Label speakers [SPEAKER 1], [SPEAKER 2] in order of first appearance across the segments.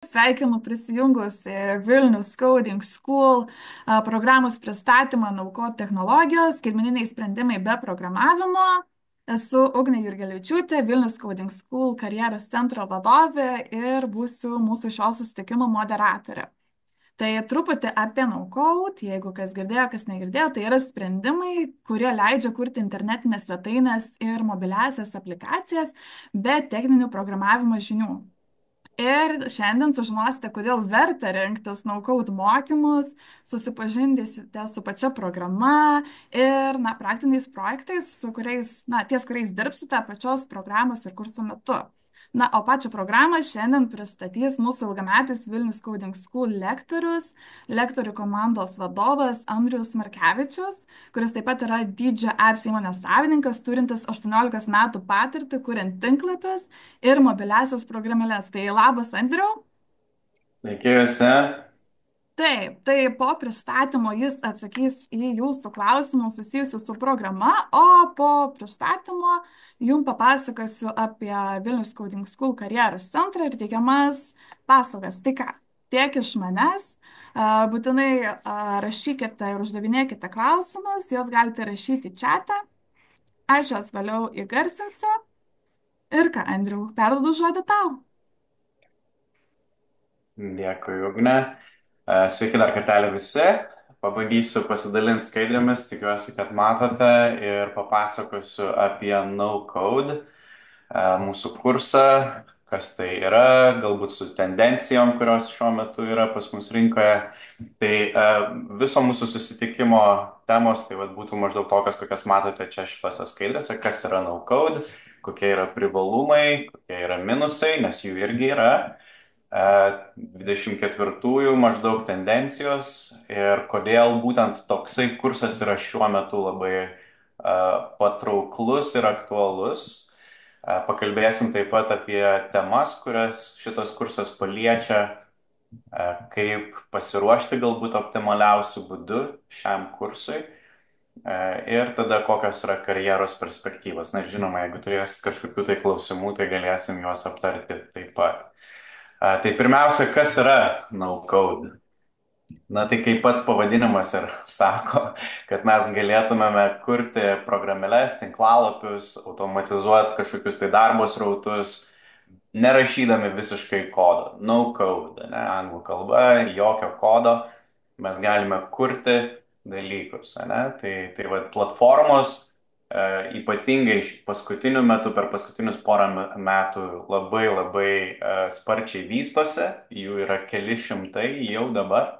[SPEAKER 1] Sveikinu prisijungus į Vilnius Coding School programos pristatymą naukot technologijos, skaitmeniniai sprendimai be programavimo. Esu Ugnė Jurgelevičiūtė, Vilnius Coding School karjeros centro vadovė ir būsiu mūsų šio susitikimo moderatorė. Tai truputį apie no-code, jeigu kas girdėjo, kas negirdėjo, tai yra sprendimai, kurie leidžia kurti internetinės svetainės ir mobiliasias aplikacijas be techninių programavimo žinių. Ir šiandien sužinosite, kodėl verta rinktis no-code mokymus, susipažinsite su pačia programa ir, praktiniais projektais, ties kuriais dirbsite pačios programos ir kurso metu. O pačią programą šiandien pristatys mūsų ilgametis Vilnius Coding School lektorių komandos vadovas Andrius Markevičius, kuris taip pat yra Dydžio Apps įmonės savininkas, turintis 18 metų patirtį, kuriant tinklapius ir mobiliasias programėlės. Tai labas, Andriau.
[SPEAKER 2] Sveiki visi.
[SPEAKER 1] Taip, tai po pristatymo jis atsakys į jūsų klausimus susijusius su programa, o po pristatymo jums papasakosiu apie Vilnius Coding School karjeros centrą ir teikiamas paslaugas. Tai ką, tiek iš manęs. Būtinai rašykite ir uždavinėkite klausimus, juos galite rašyti chatą, aš juos vėliau įgarsinsiu. Ir ką, Andriau, perduodu žodį tau.
[SPEAKER 2] Dėkui, Ugne. Sveiki dar kartelį visi. Pabandysiu pasidalinti skaidrėmis, tikiuosi, kad matote ir papasakosiu apie no code, mūsų kursą, kas tai yra, galbūt su tendencijom, kurios šiuo metu yra pas mus rinkoje. Tai viso mūsų susitikimo temos tai būtų maždaug tokios, kokias matote čia šitose skaidrėse, kas yra no code, kokie yra privalumai, kokie yra minusai, nes jų irgi yra. 24-ųjų maždaug tendencijos ir kodėl būtent toksai kursas yra šiuo metu labai patrauklus ir aktualus. Pakalbėsim taip pat apie temas, kurias šitas kursas paliečia, kaip pasiruošti galbūt optimaliausių būdų šiam kursui ir tada kokios yra karjeros perspektyvos. Na, žinoma, jeigu turėsit kažkokių tai klausimų, tai galėsim juos aptarti taip pat. Tai pirmiausia, kas yra no-code? Na, tai kaip pats pavadinimas ir sako, kad mes galėtumėme kurti programėles, tinklalapius, automatizuoti kažkokius tai darbo srautus, nerašydami visiškai kodo. No-code, ne, anglų kalba, jokio kodo, mes galime kurti dalykus. Ne? Tai platformos ypatingai paskutiniu metu, per paskutinius porą metų labai labai sparčiai vystosi, jų yra keli šimtai jau dabar.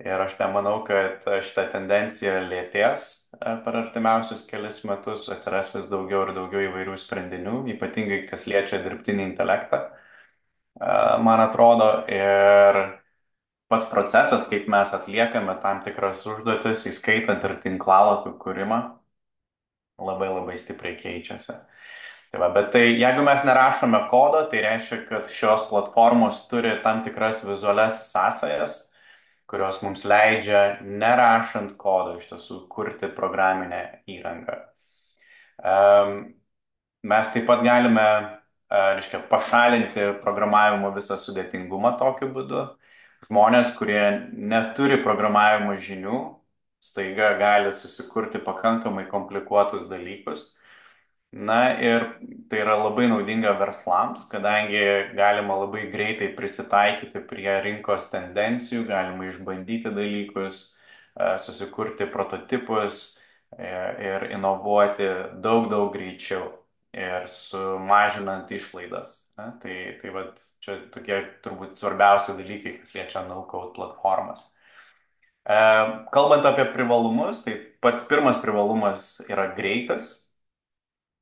[SPEAKER 2] Ir aš nemanau, kad šita tendencija lėtės per artimiausius kelias metus, atsiras vis daugiau ir daugiau įvairių sprendinių, ypatingai kas liečia dirbtinį intelektą, man atrodo. Ir pats procesas, kaip mes atliekame tam tikras užduotis, įskaitant ir tinklalapių kūrimą, labai labai stipriai keičiasi. Bet tai jeigu mes nerašome kodo, tai reiškia, kad šios platformos turi tam tikras vizualias sąsajas, kurios mums leidžia, nerašant kodo, iš tiesų kurti programinę įrangą. Mes taip pat galime, reiškia, pašalinti programavimo visą sudėtingumą tokiu būdu. Žmonės, kurie neturi programavimo žinių, staiga gali susikurti pakankamai komplikuotus dalykus. Na ir tai yra labai naudinga verslams, kadangi galima labai greitai prisitaikyti prie rinkos tendencijų, galima išbandyti dalykus, susikurti prototipus ir inovuoti daug, daug greičiau ir sumažinant išlaidas. Tai čia tokie turbūt svarbiausi dalykai, kas liečia no-code platformas. Kalbant apie privalumus, tai pats pirmas privalumas yra greitas.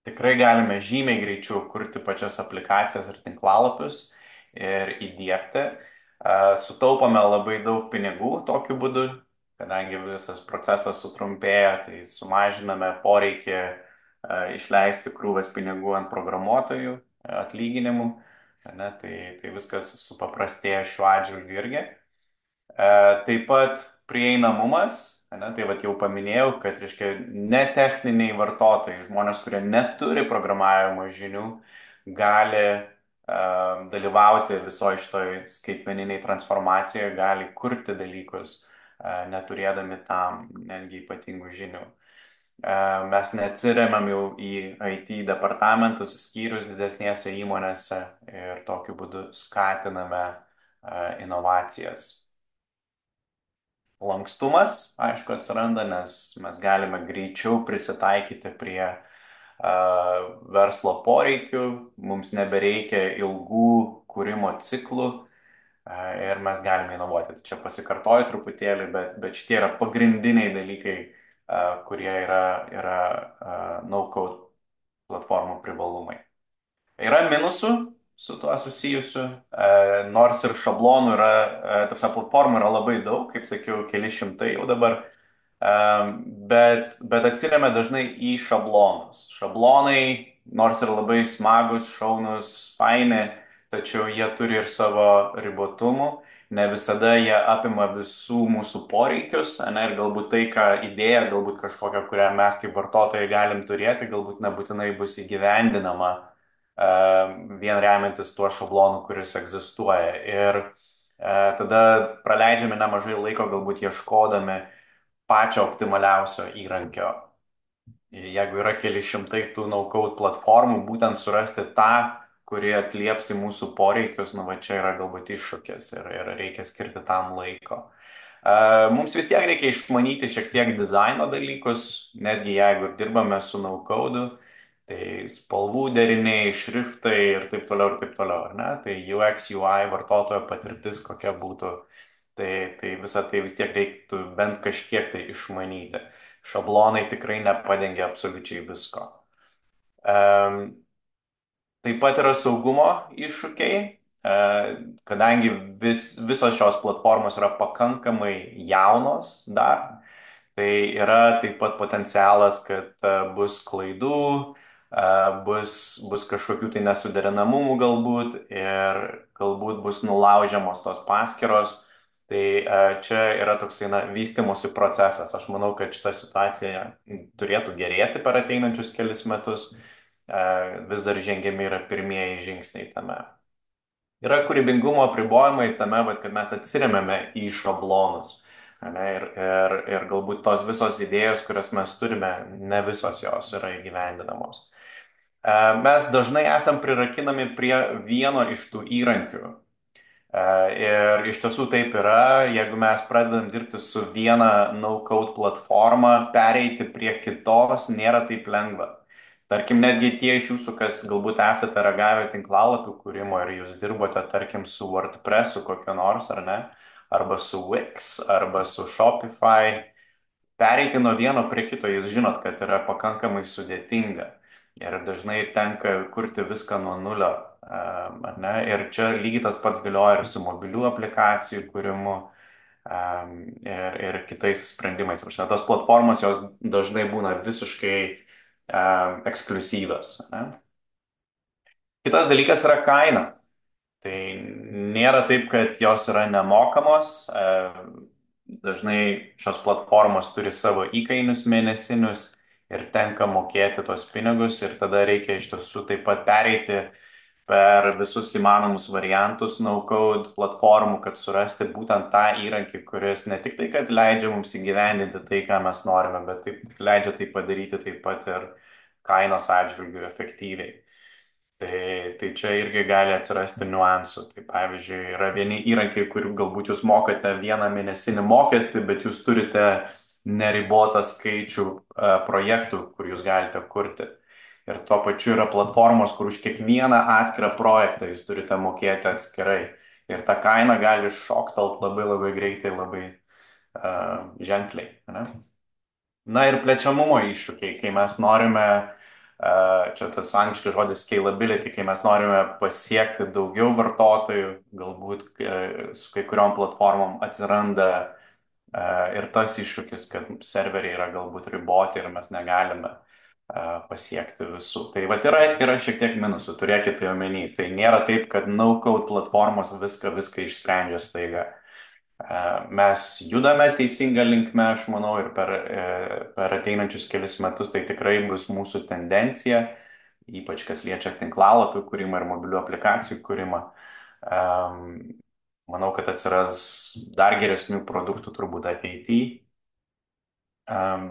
[SPEAKER 2] Tikrai galime žymiai greičiau kurti pačias aplikacijas ir tinklalapius ir įdėkti. Sutaupome labai daug pinigų tokiu būdu, kadangi visas procesas sutrumpėja, tai sumažiname poreikį išleisti krūvas pinigų ant programuotojų atlyginimų. Tai viskas supaprastėja šiuo atžvilgiu irgi. Taip pat prieinamumas. Tai jau paminėjau, kad netechniniai vartotojai, žmonės, kurie neturi programavimo žinių, gali dalyvauti visoje šitoj skaitmeniniai transformacijoje, gali kurti dalykus, neturėdami tam netgi ypatingų žinių. Mes neatsiremiam jau į IT departamentus, skyrius didesnėse įmonėse ir tokiu būdu skatiname inovacijas. Lankstumas, aišku, atsiranda, nes mes galime greičiau prisitaikyti prie verslo poreikių, mums nebereikia ilgų kūrimo ciklų ir mes galime inovuoti. Tai čia pasikartoju truputėlį, bet šitie yra pagrindiniai dalykai, kurie yra no-code platformų privalumai. Yra minusų su tuo susijusių, nors ir šablonų yra, tapsa platformų yra labai daug, kaip sakiau, keli šimtai jau dabar, bet atsiriame dažnai į šablonus. Šablonai, nors ir labai smagus, šaunus, faini, tačiau jie turi ir savo ribotumų, ne visada jie apima visų mūsų poreikius, ne, ir galbūt tai, ką idėja, galbūt kažkokią, kurią mes kaip vartotojai galim turėti, galbūt nebūtinai bus įgyvendinama vien remiantis tuo šablonu, kuris egzistuoja. Ir tada praleidžiame nemažai laiko galbūt ieškodami pačio optimaliausio įrankio. Jeigu yra keli šimtai tų no-code platformų, būtent surasti tą, kuri atlieps į mūsų poreikius, nu va čia yra galbūt iššūkis ir reikia skirti tam laiko. Mums vis tiek reikia išmanyti šiek tiek dizaino dalykus, netgi jeigu dirbame su no-code, tai spalvų deriniai, šriftai ir taip toliau, ar ne? Tai UX, UI, vartotojo patirtis kokia būtų, tai visą tai vis tiek reiktų bent kažkiek tai išmanyti. Šablonai tikrai nepadengia absoliučiai visko. Taip pat yra saugumo iššūkiai, kadangi visos šios platformos yra pakankamai jaunos dar, tai yra taip pat potencialas, kad bus klaidų, bus kažkokių tai nesuderinamumų galbūt ir galbūt bus nulaužiamos tos paskyros. Tai čia yra toksai vystimosi procesas. Aš manau, kad šita situacija turėtų gerėti per ateinančius kelis metus. Vis dar žengiami yra pirmieji žingsniai tame. Yra kūrybingumo apribojimai tame, kad mes atsiremiame į šablonus. Ne, ir galbūt tos visos idėjos, kurias mes turime, ne visos jos yra įgyvendinamos. Mes dažnai esam prirakinami prie vieno iš tų įrankių. Ir iš tiesų taip yra, jeigu mes pradedam dirbti su viena no-code platforma, pereiti prie kitos nėra taip lengva. Tarkim, netgi tie iš jūsų, kas galbūt esate ragavę tinklalapių kūrimo ir jūs dirbote, tarkim, su WordPressu kokio nors, ar ne, arba su Wix, arba su Shopify, pereiti nuo vieno prie kito, jūs žinot, kad yra pakankamai sudėtinga. Ir dažnai tenka kurti viską nuo nulio. Ar ne? Ir čia lygiai tas pats galioja ir su mobilių aplikacijų kūrimu ir kitais sprendimais. Tos platformos jos dažnai būna visiškai ekskliuzyvios. Kitas dalykas yra kaina. Tai nėra taip, kad jos yra nemokamos. Dažnai šios platformos turi savo įkainius mėnesinius ir tenka mokėti tos pinigus ir tada reikia iš tiesų taip pat pereiti per visus įmanomus variantus no-code platformų, kad surasti būtent tą įrankį, kuris ne tik tai, kad leidžia mums įgyvendinti tai, ką mes norime, bet taip leidžia tai padaryti taip pat ir kainos atžvilgių efektyviai. Tai čia irgi gali atsirasti niuansų. Tai pavyzdžiui, yra vieni įrankiai, kur galbūt jūs mokate vieną mėnesinį mokestį, bet jūs turite neribotą skaičių projektų, kur jūs galite kurti. Ir tuo pačiu yra platformos, kur už kiekvieną atskirą projektą jūs turite mokėti atskirai. Ir ta kaina gali šoktalt labai labai greitai, labai ženkliai. Ne? Na ir plečiamumo iššūkiai, kai mes norime čia tas angliškas žodis scalability, kai mes norime pasiekti daugiau vartotojų, galbūt su kai kuriuom platformom atsiranda ir tas iššūkis, kad serveriai yra galbūt riboti ir mes negalime pasiekti visų. Tai vat yra šiek tiek minusų, turėkite tai omeny. Tai nėra taip, kad no-code platformos viską išsprendžia staiga. Mes judame teisingą linkmę, aš manau, ir per ateinančius kelius metus tai tikrai bus mūsų tendencija, ypač kas liečia tinklalapių kūrimą ir mobilių aplikacijų kūrimą. Em, Manau, kad atsiras dar geresnių produktų turbūt ateityje,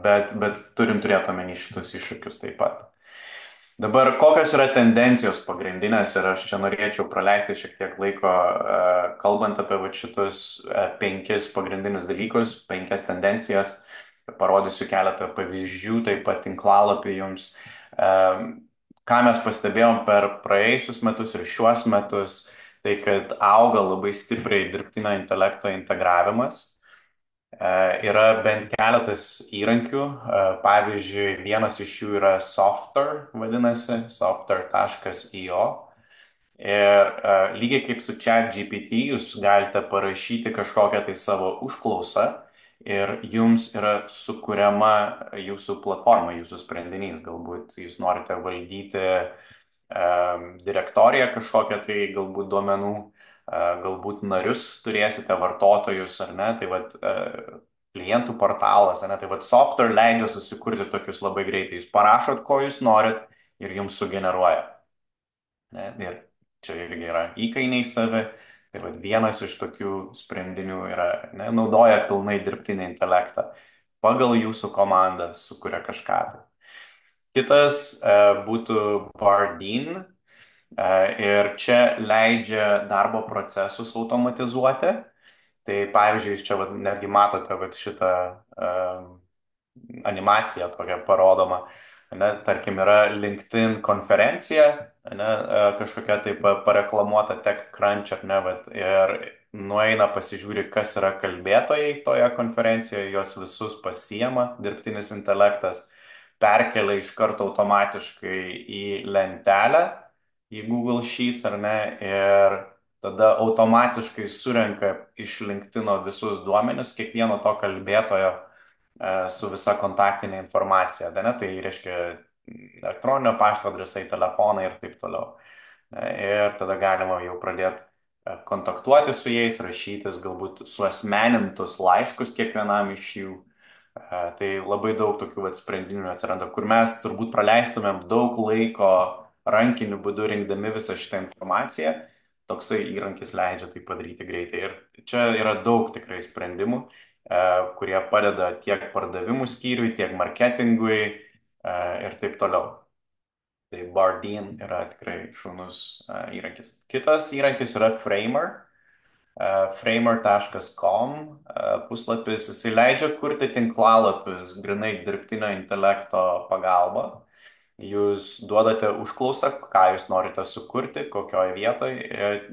[SPEAKER 2] bet turim turėti omeny šitus iššūkius taip pat. Dabar kokios yra tendencijos pagrindinės ir aš čia norėčiau praleisti šiek tiek laiko kalbant apie va šitus penkis pagrindinius dalykus, penkias tendencijas. Parodysiu keletą pavyzdžių, taip pat tinklalapį jums. E, Ką mes pastebėjom per praėjusius metus ir šiuos metus, tai kad auga labai stipriai dirbtinio intelekto integravimas. Yra bent keletas įrankių. Pavyzdžiui, vienas iš jų yra Softer, vadinasi, softer.io. Ir lygiai kaip su ChatGPT, jūs galite parašyti kažkokią tai savo užklausą ir jums yra sukuriama jūsų platforma, jūsų sprendinys. Galbūt jūs norite valdyti direktoriją kažkokią tai galbūt duomenų, galbūt narius turėsite, vartotojus ar ne, tai vad klientų portalas, ne, tai vad software leidžia susikurti tokius labai greitai. Jūs parašot, ko jūs norit ir jums sugeneruoja. Ne, ir čia irgi yra įkainiai savi. Tai vad vienas iš tokių sprendinių yra, ne, naudoja pilnai dirbtinį intelektą. Pagal jūsų komandą sukuria kažką. Kitas būtų Bardeen. Ir čia leidžia darbo procesus automatizuoti. Tai pavyzdžiui, jūs čia netgi matote šitą animaciją tokią parodomą. Ne, tarkim, yra LinkedIn konferencija, ne, kažkokia taip pareklamuota TechCrunch, ar ne, ir nueina pasižiūri, kas yra kalbėtojai toje konferencijoje, juos visus pasiema dirbtinis intelektas, perkelia iš karto automatiškai į lentelę, į Google Sheets, ar ne, ir tada automatiškai surenka iš LinkedIno visus duomenis kiekvieno to kalbėtojo su visa kontaktinė informacija, ne? Tai reiškia elektroninio pašto adresai, telefonai ir taip toliau. Ir tada galima jau pradėti kontaktuoti su jais, rašytis galbūt suasmenintus laiškus kiekvienam iš jų. Tai labai daug tokių sprendinių atsiranda, kur mes turbūt praleistumėm daug laiko rankiniu būdu rinkdami visą šitą informaciją. Toksai įrankis leidžia tai padaryti greitai. Ir čia yra daug tikrai sprendimų, kurie padeda tiek pardavimų skyriui, tiek marketingui ir taip toliau. Tai Bardeen yra tikrai šaunus įrankis. Kitas įrankis yra Framer. Framer.com puslapis. Jisai leidžia kurti tinklalapius grinai dirbtinio intelekto pagalba. Jūs duodate užklausą, ką jūs norite sukurti, kokioje vietoje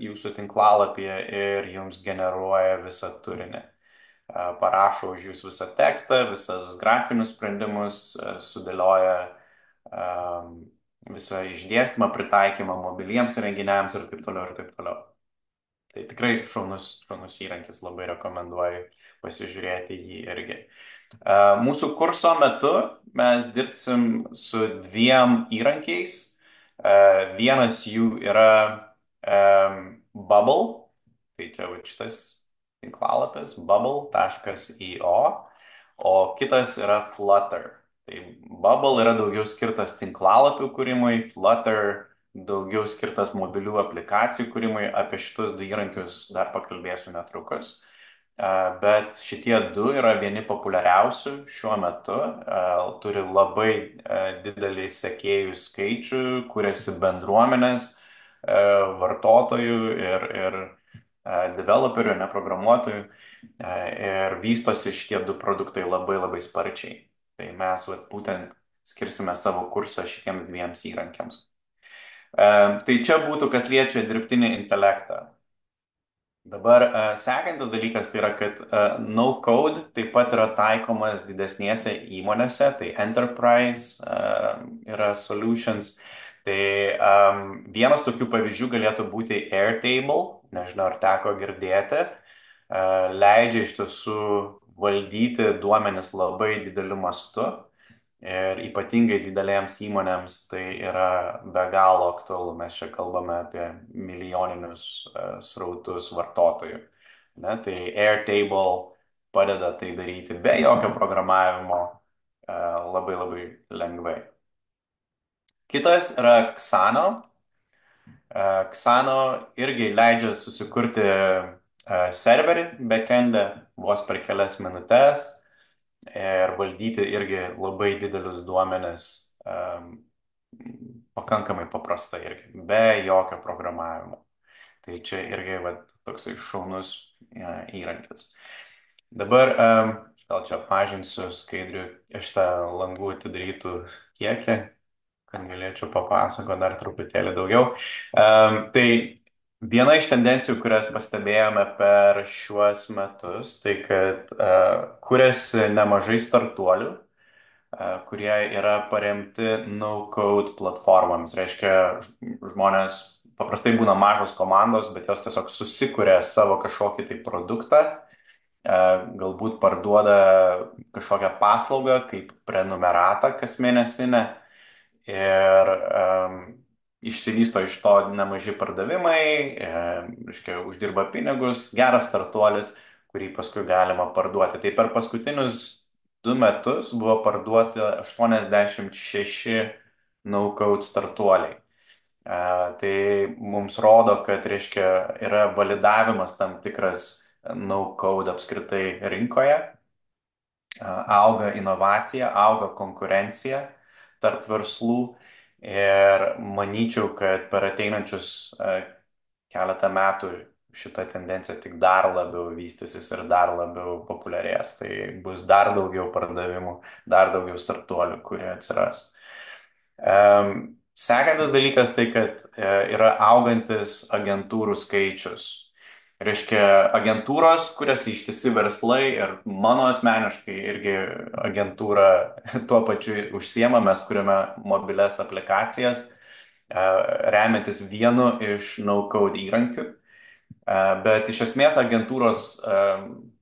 [SPEAKER 2] jūsų tinklalapyje ir jums generuoja visą turinį. Parašo už jūs visą tekstą, visus grafinius sprendimus, sudėlioja visą išdėstymą, pritaikymą mobiliems įrenginiams ir taip toliau ir taip toliau. Tai tikrai šaunus įrankis, labai rekomenduoju pasižiūrėti jį irgi. Mūsų kurso metu mes dirbsim su dviem įrankiais. Vienas jų yra Bubble, tai čia šitas tinklalapis bubble.io, o kitas yra Flutter. Tai Bubble yra daugiau skirtas tinklalapių kūrimui, Flutter daugiau skirtas mobilių aplikacijų kūrimui. Apie šitus du įrankius dar pakalbėsiu netrukus. Bet šitie du yra vieni populiariausių šiuo metu, turi labai didelį sekėjų skaičių, kuriasi bendruomenės vartotojų ir developerių, neprogramuotojų, ir vystosi šitie du produktai labai labai sparčiai. Tai mes būtent skirsime savo kursą šitiems dviems įrankiams. Tai čia būtų, kas liečia dirbtinį intelektą. Dabar sekantis dalykas tai yra, kad no-code taip pat yra taikomas didesnėse įmonėse, tai enterprise yra solutions. Tai vienas tokių pavyzdžių galėtų būti Airtable, nežinau ar teko girdėti, leidžia iš tiesų valdyti duomenis labai dideliu mastu. Ir ypatingai didelėms įmonėms tai yra be galo aktualu. Mes čia kalbame apie milijoninius srautus vartotojų. Ne? Tai Airtable padeda tai daryti be jokio programavimo labai labai lengvai. Kitas yra Xano. Xano irgi leidžia susikurti serverį backend'e vos per kelias minutės ir valdyti irgi labai didelius duomenis pakankamai paprastai irgi, be jokio programavimo. Tai čia irgi va, toksai šaunus įrankis. Dabar gal čia pažinsiu skaidrių iš tą langų atidarytų kiekį, kad galėčiau papasakoti dar truputėlį daugiau. Tai viena iš tendencijų, kurias pastebėjome per šiuos metus, tai kad kuriasi nemažai startuolių, kurie yra paremti no-code platformomis. Reiškia, žmonės paprastai būna mažos komandos, bet jos tiesiog susikuria savo kažkokį tai produktą, galbūt parduoda kažkokią paslaugą kaip prenumeratą kas mėnesinę ir išsivysto iš to nemaži pardavimai, reiškia, uždirba pinigus, geras startuolis, kurį paskui galima parduoti. Tai per paskutinius 2 metus buvo parduoti 86 no-code startuoliai. Tai mums rodo, kad, reiškia, yra validavimas tam tikras no-code apskritai rinkoje, auga inovacija, auga konkurencija tarp verslų ir manyčiau, kad per ateinančius keletą metų šita tendencija tik dar labiau vystysis ir dar labiau populiarės. Tai bus dar daugiau pardavimų, dar daugiau startuolių, kurie atsiras. Sekantis dalykas tai, kad yra augantis agentūrų skaičius. Reiškia, agentūros, kurias ištisi verslai ir mano asmeniškai irgi agentūra tuo pačiu užsiema, mes kuriame mobilias aplikacijas, remiantis vienu iš no-code įrankių. Bet iš esmės agentūros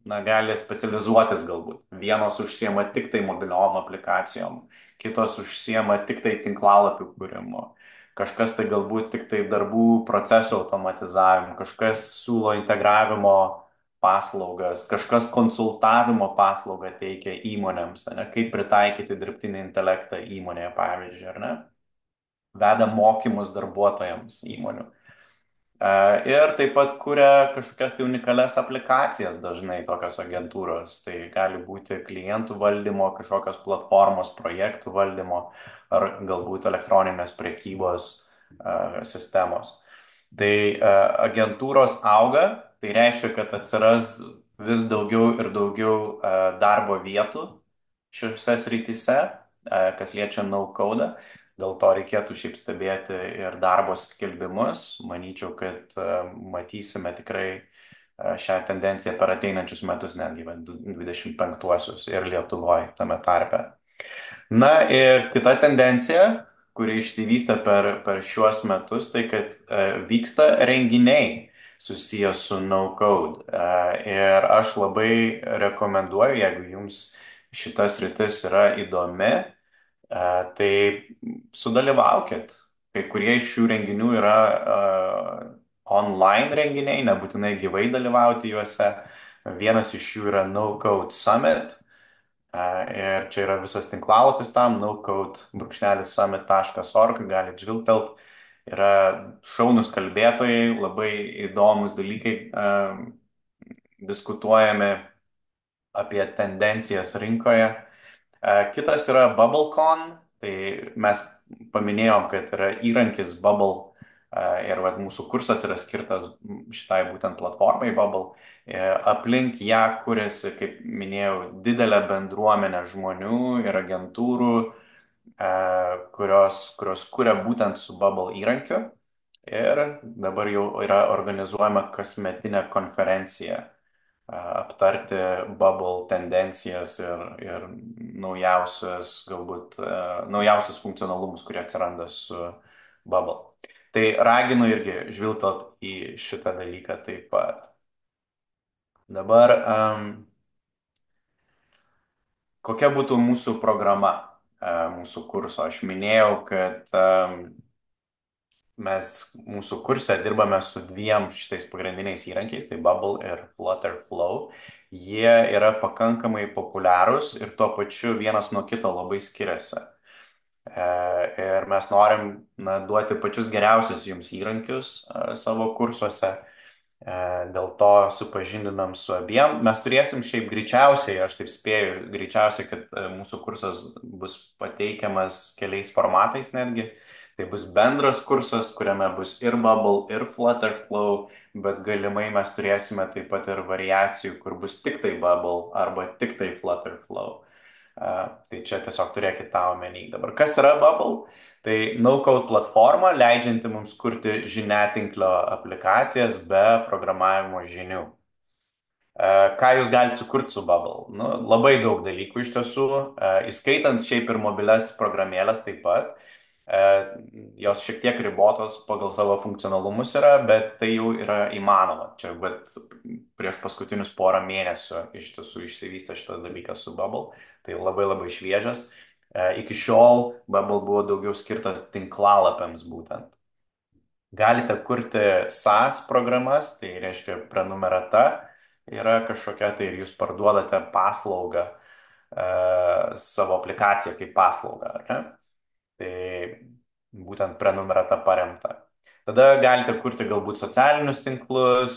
[SPEAKER 2] gali specializuotis galbūt. Vienos užsiema tik tai mobiliom aplikacijom, kitos užsiema tik tai tinklalapių kūrimu, kažkas tai galbūt tik tai darbų procesų automatizavimu, kažkas siūlo integravimo paslaugas, kažkas konsultavimo paslaugą teikia įmonėms, ne, kaip pritaikyti dirbtinį intelektą įmonėje, pavyzdžiui, ar ne? Veda mokymus darbuotojams įmonių. Ir taip pat kuria kažkokias tai unikalias aplikacijas dažnai tokios agentūros. Tai gali būti klientų valdymo, kažkokios platformos, projektų valdymo ar galbūt elektroninės prekybos sistemos. Tai agentūros auga, tai reiškia, kad atsiras vis daugiau ir daugiau darbo vietų šiuose srityse, kas liečia no-code. Dėl to reikėtų šiaip stebėti ir darbo skelbimus. Manyčiau, kad matysime tikrai šią tendenciją per ateinančius metus, netgi 25-uosius ir Lietuvoje tame tarpe. Na ir kita tendencija, kuri išsivystė per šiuos metus, tai kad vyksta renginiai susijęs su no-code. Ir aš labai rekomenduoju, jeigu jums šitas rytis yra įdomi, tai sudalyvaukit. Kai kurie iš šių renginių yra online renginiai, nebūtinai gyvai dalyvauti juose. Vienas iš jų yra No Code Summit. Ir čia yra visas tinklalapis tam, nocode-summit.org, galite žvilgtelt. Yra šaunus kalbėtojai, labai įdomus dalykai diskutuojami apie tendencijas rinkoje. Kitas yra BubbleCon, tai mes paminėjom, kad yra įrankis Bubble ir mūsų kursas yra skirtas šitai būtent platformai Bubble. Aplink ją kuriasi, kaip minėjau, didelė bendruomenė žmonių ir agentūrų, kurios kuria būtent su Bubble įrankiu. Ir dabar jau yra organizuojama kasmetinė konferencija aptarti Bubble tendencijas ir naujausius, galbūt naujausius funkcionalumus, kurie atsiranda su Bubble. Tai raginu irgi žvilgtelt į šitą dalyką taip pat. Dabar, kokia būtų mūsų programa, mūsų kurso? Aš minėjau, kad mes mūsų kurse dirbame su dviem šitais pagrindiniais įrankiais, tai Bubble ir Flutter Flow. Jie yra pakankamai populiarūs ir tuo pačiu vienas nuo kito labai skiriasi. Ir mes norim duoti pačius geriausius jums įrankius savo kursuose. Dėl to supažindinam su abiem. Mes turėsim šiaip greičiausiai, aš taip spėju, greičiausiai, kad mūsų kursas bus pateikiamas keliais formatais netgi. Tai bus bendras kursas, kuriame bus ir Bubble, ir Flutterflow, bet galimai mes turėsime taip pat ir variacijų, kur bus tik tai Bubble arba tik tai Flutterflow. Tai čia tiesiog turėkite tą omeny. Dabar kas yra Bubble? Tai no-code platforma, leidžianti mums kurti žiniatinklio aplikacijas be programavimo žinių. Ką jūs galite sukurti su Bubble? Nu, labai daug dalykų iš tiesų, įskaitant šiaip ir mobilias programėlės taip pat. Jos šiek tiek ribotos pagal savo funkcionalumus yra, bet tai jau yra įmanoma. Čia bet prieš paskutinius porą mėnesių iš tiesų išsivystė šitas dalykas su Bubble. Tai labai labai šviežias. Iki šiol Bubble buvo daugiau skirtas tinklalapiams būtent. Galite kurti SaaS programas, tai reiškia prenumerata yra kažkokia tai ir jūs parduodate paslaugą, savo aplikaciją kaip paslaugą, ar ne? Tai būtent prenumerata paremta. Tada galite kurti galbūt socialinius tinklus,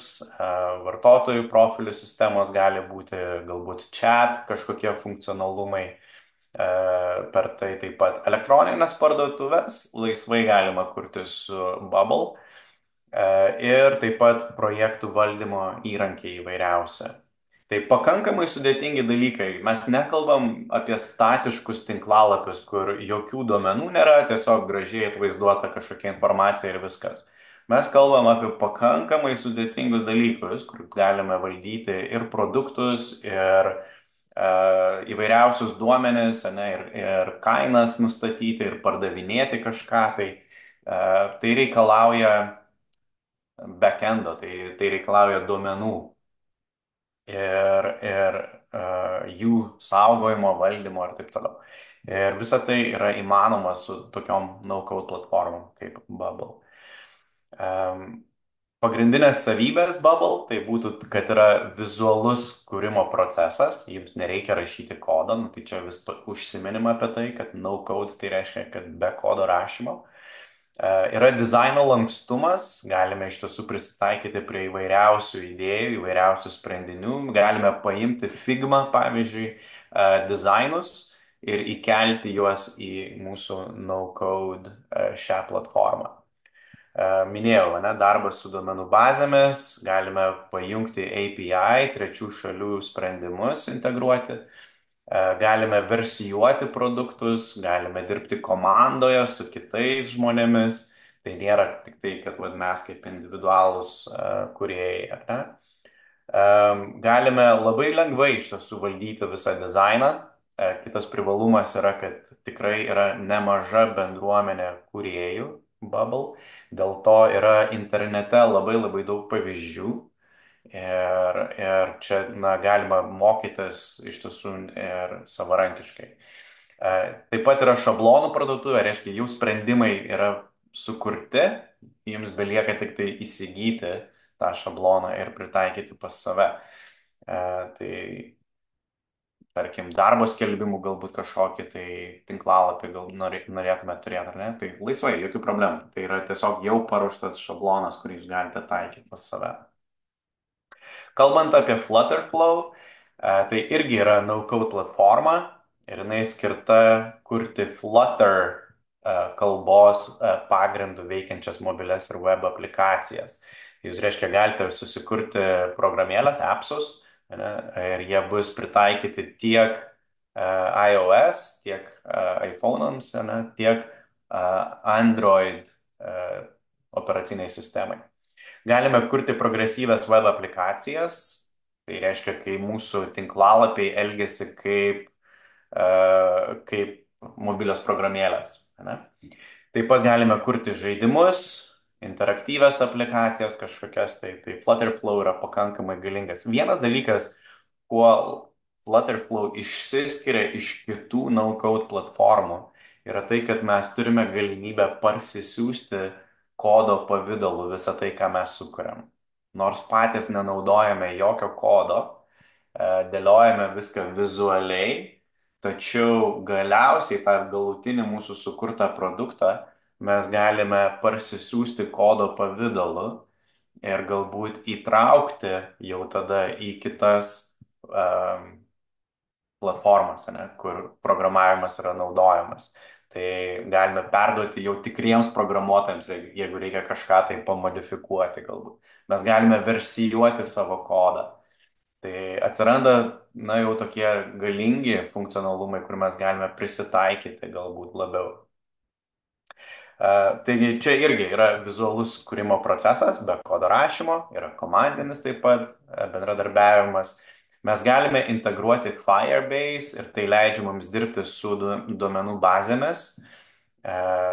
[SPEAKER 2] vartotojų profilių sistemos gali būti, galbūt chat kažkokie funkcionalumai. Per tai taip pat elektroninės parduotuvės laisvai galima kurti su Bubble ir taip pat projektų valdymo įrankiai įvairiausi. Tai pakankamai sudėtingi dalykai. Mes nekalbam apie statiškus tinklalapius, kur jokių duomenų nėra, tiesiog gražiai atvaizduota kažkokia informacija ir viskas. Mes kalbam apie pakankamai sudėtingus dalykus, kur galime valdyti ir produktus, ir įvairiausius duomenis, ne, ir kainas nustatyti, ir pardavinėti kažką. Tai reikalauja backendo, tai reikalauja duomenų ir jų saugojimo, valdymo ir taip toliau. Ir visa tai yra įmanoma su tokiom no-code platformom kaip Bubble. Pagrindinės savybės Bubble tai būtų, kad yra vizualus kūrimo procesas, jums nereikia rašyti kodo, nu, tai čia vis užsiminima apie tai, kad no-code tai reiškia, kad be kodo rašymo. Yra dizaino lankstumas, galime iš tiesų prisitaikyti prie įvairiausių idėjų, įvairiausių sprendinių, galime paimti Figma, pavyzdžiui, dizainus ir įkelti juos į mūsų no-code šią platformą. Minėjau, ne, darbas su duomenų bazėmis, galime pajungti API, trečių šalių sprendimus integruoti. Galime versijuoti produktus, galime dirbti komandoje su kitais žmonėmis. Tai nėra tik tai, kad mes kaip individualūs kūrėjai, ar ne? Galime labai lengvai iš tiesų valdyti visą dizainą. Kitas privalumas yra, kad tikrai yra nemaža bendruomenė kūrėjų Bubble. Dėl to yra internete labai labai daug pavyzdžių. Ir čia galima mokytis iš tiesų ir savarankiškai. Taip pat yra šablonų parduotuvė, reiškia, jų sprendimai yra sukurti, jums belieka tik tai įsigyti tą šabloną ir pritaikyti pas save. Tai tarkim, darbo skelbimų galbūt kažkokį tai tinklalapį gal norėtume turėti, ar ne? Tai laisvai, jokių problemų. Tai yra tiesiog jau paruoštas šablonas, kurį jūs galite taikyti pas save. Kalbant apie Flutterflow, tai irgi yra no-code platforma ir jinai skirta kurti Flutter kalbos pagrindų veikiančias mobilias ir web aplikacijas. Jūs reiškia, galite susikurti programėlės, appsus, ne, ir jie bus pritaikyti tiek iOS, tiek iPhone'ams, ne, tiek Android operaciniai sistemai. Galime kurti progresyvias web aplikacijas, tai reiškia, kai mūsų tinklalapiai elgesi kaip mobilios programėlės. Ne? Taip pat galime kurti žaidimus, interaktyvias aplikacijas kažkokias, tai Flutterflow yra pakankamai galingas. Vienas dalykas, kuo Flutterflow išsiskiria iš kitų no-code platformų, yra tai, kad mes turime galimybę parsisiųsti kodo pavidalu visą tai, ką mes sukuriam. Nors patys nenaudojame jokio kodo, dėliojame viską vizualiai tačiau galiausiai tą galutinį mūsų sukurtą produktą mes galime parsisiųsti kodo pavydalu ir galbūt įtraukti jau tada į kitas platformas, ne, kur programavimas yra naudojamas. Tai galime perduoti jau tikriems programuotojams, jeigu reikia kažką tai pamodifikuoti galbūt. Mes galime versijuoti savo kodą. Tai atsiranda, na, jau tokie galingi funkcionalumai, kur mes galime prisitaikyti galbūt labiau. Taigi čia irgi yra vizualus kūrimo procesas, be kodo rašymo, yra komandinis taip pat bendradarbiavimas. Mes galime integruoti Firebase ir tai leidžia mums dirbti su duomenų bazėmis.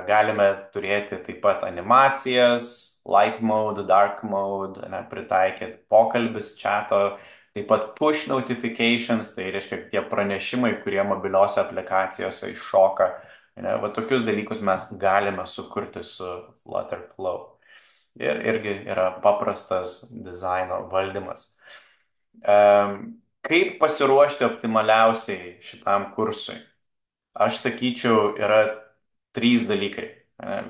[SPEAKER 2] Galime turėti taip pat animacijas, light mode, dark mode, ne, pritaikyti pokalbis, chato, taip pat push notifications, tai reiškia tie pranešimai, kurie mobiliose aplikacijose iššoka. Ne, va tokius dalykus mes galime sukurti su Flutterflow. Ir irgi yra paprastas dizaino valdymas. Kaip pasiruošti optimaliausiai šitam kursui? Aš sakyčiau, yra trys dalykai.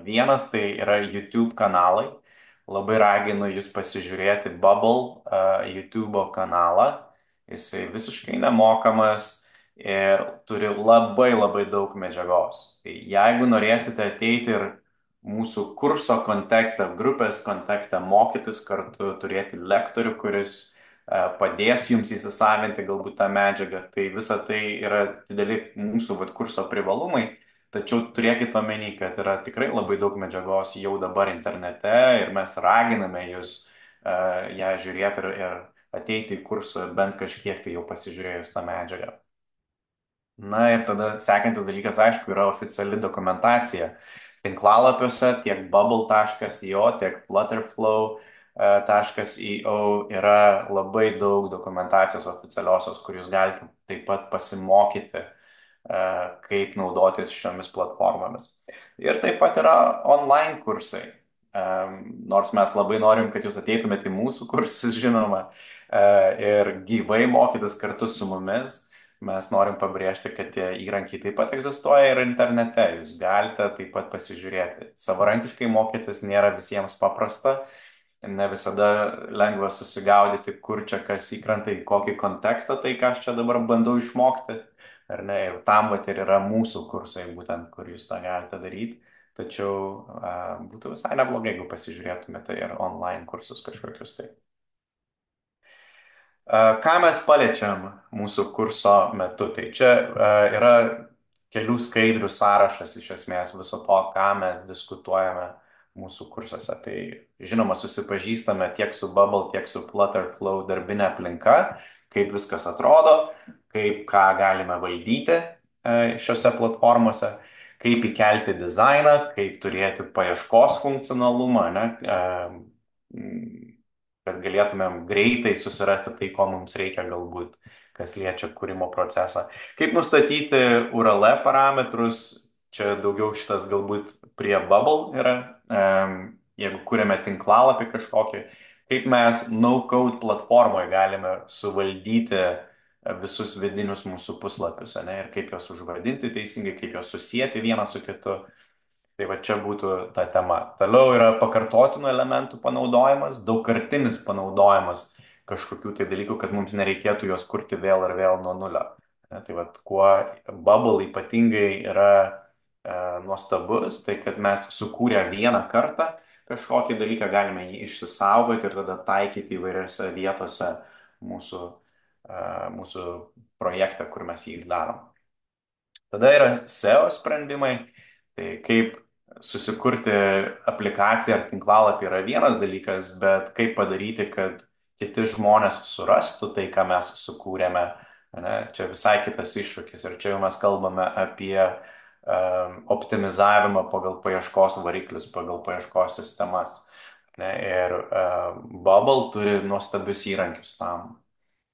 [SPEAKER 2] Vienas tai yra YouTube kanalai. Labai raginu jūs pasižiūrėti Bubble YouTube kanalą. Jisai visiškai nemokamas ir turi labai labai daug medžiagos. Tai jeigu norėsite ateiti ir mūsų kurso kontekste, grupės kontekste mokytis kartu, turėti lektorių, kuris padės jums įsisavinti galbūt tą medžiagą. Tai visa tai yra dideli mūsų vat, kurso privalumai, tačiau turėkite omeny, kad yra tikrai labai daug medžiagos jau dabar internete ir mes raginame jūs ją žiūrėti ir ateiti į kursą bent kažkiek tai jau pasižiūrėjus tą medžiagą. Na ir tada sekantis dalykas, aišku, yra oficiali dokumentacija. Tinklalapiuose tiek bubble.io, tiek flutterflow.io yra labai daug dokumentacijos oficialiosios, kur jūs galite taip pat pasimokyti, kaip naudotis šiomis platformomis. Ir taip pat yra online kursai. Nors mes labai norim, kad jūs ateitumėte į mūsų kursus, žinoma, ir gyvai mokytis kartu su mumis. Mes norim pabrėžti, kad tie įrankiai taip pat egzistuoja ir internete. Jūs galite taip pat pasižiūrėti. Savarankiškai mokytis nėra visiems paprasta. Ne visada lengva susigaudyti, kur čia kas įkrenta, į kokį kontekstą tai, ką aš čia dabar bandau išmokti. Ar ne? Ir tam vat ir yra mūsų kursai, būtent, kur jūs tą galite daryti. Tačiau būtų visai neblogai, jeigu pasižiūrėtumėte ir online kursus kažkokius tai. Ką mes paliečiam mūsų kurso metu? Tai čia yra kelių skaidrių sąrašas iš esmės viso to, ką mes diskutuojame mūsų kursuose. Tai žinoma, susipažįstame tiek su Bubble, tiek su Flutterflow darbinė aplinka, kaip viskas atrodo, kaip ką galime valdyti šiuose platformose, kaip įkelti dizainą, kaip turėti paieškos funkcionalumą, ne? Kad galėtumėm greitai susirasti tai, ko mums reikia galbūt, kas liečia kūrimo procesą. Kaip nustatyti URL parametrus, čia daugiau šitas galbūt prie Bubble yra, jeigu kūrėme tinklalapį kažkokį, kaip mes no-code platformoje galime suvaldyti visus vidinius mūsų puslapius, ne, ir kaip juos užvadinti teisingai, kaip juos susijęti vieną su kitu. Tai va čia būtų ta tema. Toliau yra pakartotinų elementų panaudojimas, daugkartinis panaudojimas kažkokių tai dalykų, kad mums nereikėtų juos kurti vėl ir vėl nuo nulio. Tai va, kuo Bubble ypatingai yra nuostabus, tai kad mes sukūrę vieną kartą kažkokį dalyką galime jį išsisaugoti ir tada taikyti įvairiose vietose mūsų projektą, kur mes jį darom. Tada yra SEO sprendimai, tai kaip susikurti aplikaciją ar tinklalapį yra vienas dalykas, bet kaip padaryti, kad kiti žmonės surastų tai, ką mes sukūrėme, ne? Čia visai kitas iššūkis. Ir čia jau mes kalbame apie optimizavimą pagal paieškos variklius, pagal paieškos sistemas. Ne? Ir Bubble turi nuostabius įrankius tam.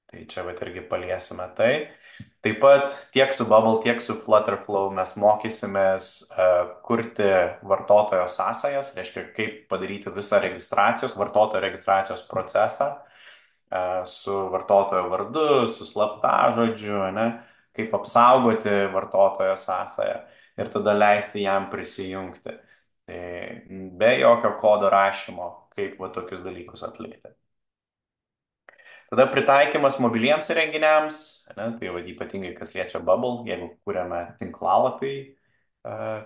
[SPEAKER 2] Tai čia vat irgi paliesime tai. Taip pat tiek su Bubble, tiek su Flutterflow mes mokysimės kurti vartotojo sąsajas, reiškia, kaip padaryti visą vartotojo registracijos procesą su vartotojo vardu, su slaptažodžiu, ne? kaip apsaugoti vartotojo sąsąją ir tada leisti jam prisijungti. Tai be jokio kodo rašymo, kaip va tokius dalykus atlikti. Tada pritaikymas mobiliems įrenginiams, ne, tai va, ypatingai kas liečia Bubble, jeigu kūrėme tinklalapį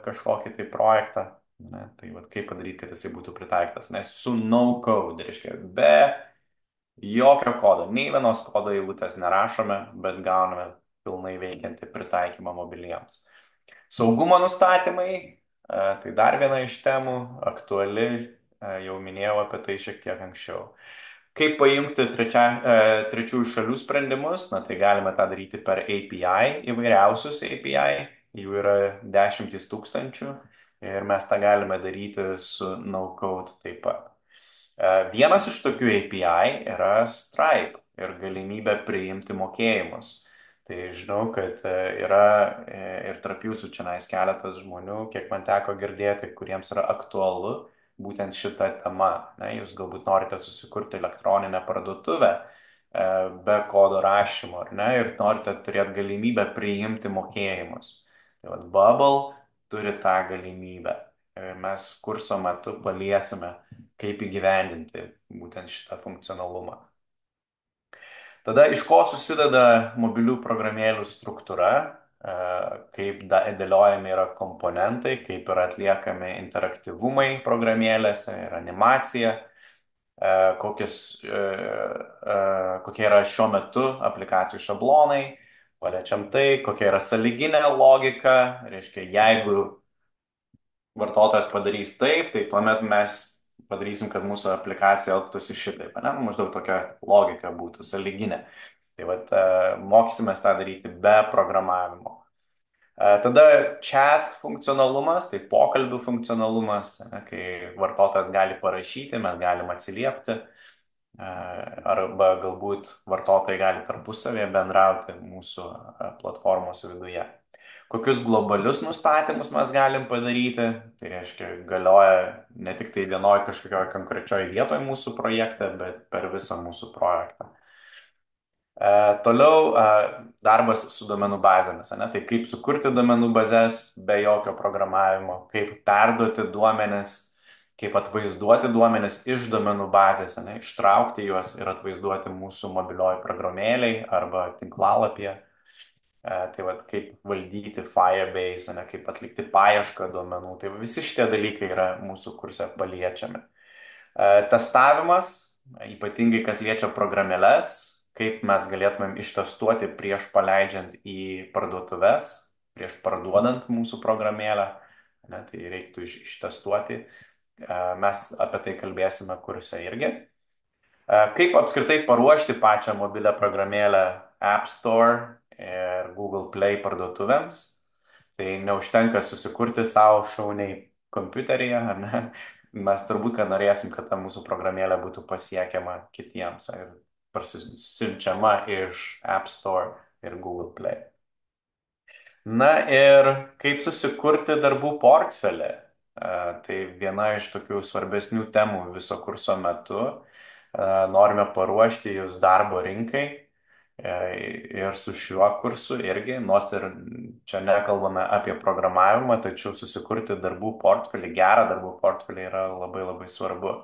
[SPEAKER 2] kažkokį tai projektą, ne, tai va, kaip padaryti, kad jisai būtų pritaikytas, nes su no code, reiškia, be jokio kodo, nei vienos kodo eilutės nerašome, bet gauname pilnai veikiantį pritaikymą mobiliems. Saugumo nustatymai, tai dar viena iš temų, aktuali, jau minėjau apie tai šiek tiek anksčiau. Kaip pajungti trečiųjų šalių sprendimus? Na, tai galime tą daryti per API, įvairiausius API, jų yra dešimtys tūkstančių ir mes tą galime daryti su no-code taip pat. Vienas iš tokių API yra Stripe ir galimybė priimti mokėjimus. Tai žinau, kad yra ir tarp jūsų čia keletas žmonių, kiek man teko girdėti, kuriems yra aktualu būtent šita tema. Ne, jūs galbūt norite susikurti elektroninę parduotuvę be kodo rašymo, ar ne, ir norite turėti galimybę priimti mokėjimus. Tai vat Bubble turi tą galimybę. Ir mes kurso metu paliesime, kaip įgyvendinti būtent šitą funkcionalumą. Tada iš ko susideda mobilių programėlių struktūra, kaip dėliojami yra komponentai, kaip yra atliekami interaktyvumai programėlėse ir animacija, kokie yra šiuo metu aplikacijų šablonai, paliečiam tai, kokia yra sąlyginė logika, reiškia, jeigu vartotojas padarys taip, tai tuomet mes padarysim, kad mūsų aplikacija elgtųsi šitaip, ne? Nu, maždaug tokia logika būtų sąlyginė. Tai vat, mokysime tą daryti be programavimo. Tada chat funkcionalumas, tai pokalbių funkcionalumas, ne, kai vartotojas gali parašyti, mes galim atsiliepti, arba galbūt vartotojai gali tarpusavėje bendrauti mūsų platformos viduje. Kokius globalius nustatymus mes galim padaryti, tai reiškia, galioja ne tik tai vienoje kažkokioje konkrečioje vietoje mūsų projekte, bet per visą mūsų projektą. Toliau darbas su duomenų bazėmis, ne? Tai kaip sukurti duomenų bazės be jokio programavimo, kaip perduoti duomenis, kaip atvaizduoti duomenis iš duomenų bazės, ne? Ištraukti juos ir atvaizduoti mūsų mobilioj programėliai arba tinklalapyje. Tai vat, kaip valdyti Firebase, ne? Kaip atlikti paiešką duomenų. Tai visi šitie dalykai yra mūsų kurse paliečiami. Testavimas, ypatingai kas liečia programėles, kaip mes galėtumėm ištestuoti prieš paleidžiant į parduotuves, prieš parduodant mūsų programėlę, ne, tai reiktų ištestuoti. Mes apie tai kalbėsime kurse irgi. Kaip apskritai paruošti pačią mobilę programėlę App Store ir Google Play parduotuvėms. Tai neužtenka susikurti savo šauniai kompiuteryje, ar ne? Mes turbūt, kad norėsim, kad ta mūsų programėlė būtų pasiekiama kitiems ir siunčiama iš App Store ir Google Play. Na ir kaip susikurti darbų portfelį. Tai viena iš tokių svarbesnių temų viso kurso metu. Norime paruošti jūs darbo rinkai ir su šiuo kursu irgi, nors ir čia nekalbame apie programavimą, tačiau susikurti darbų portfelį, gerą darbų portfelį yra labai labai svarbu.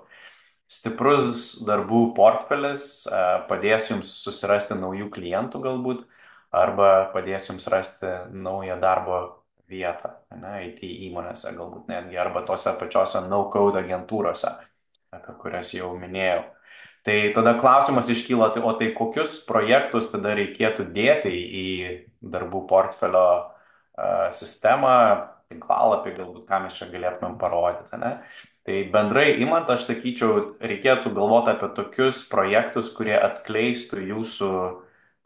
[SPEAKER 2] Stiprus darbų portfelis padės jums susirasti naujų klientų galbūt, arba padės jums rasti naują darbo vietą, ne, IT įmonėse galbūt netgi, arba tose pačiose no-code agentūrose, apie kurias jau minėjau. Tai tada klausimas iškyla, o tai kokius projektus tada reikėtų dėti į darbų portfelio sistemą, tinklalapį, galbūt ką mes čia galėtumėm parodyti, ne? Tai bendrai imant, aš sakyčiau, reikėtų galvoti apie tokius projektus, kurie atskleistų jūsų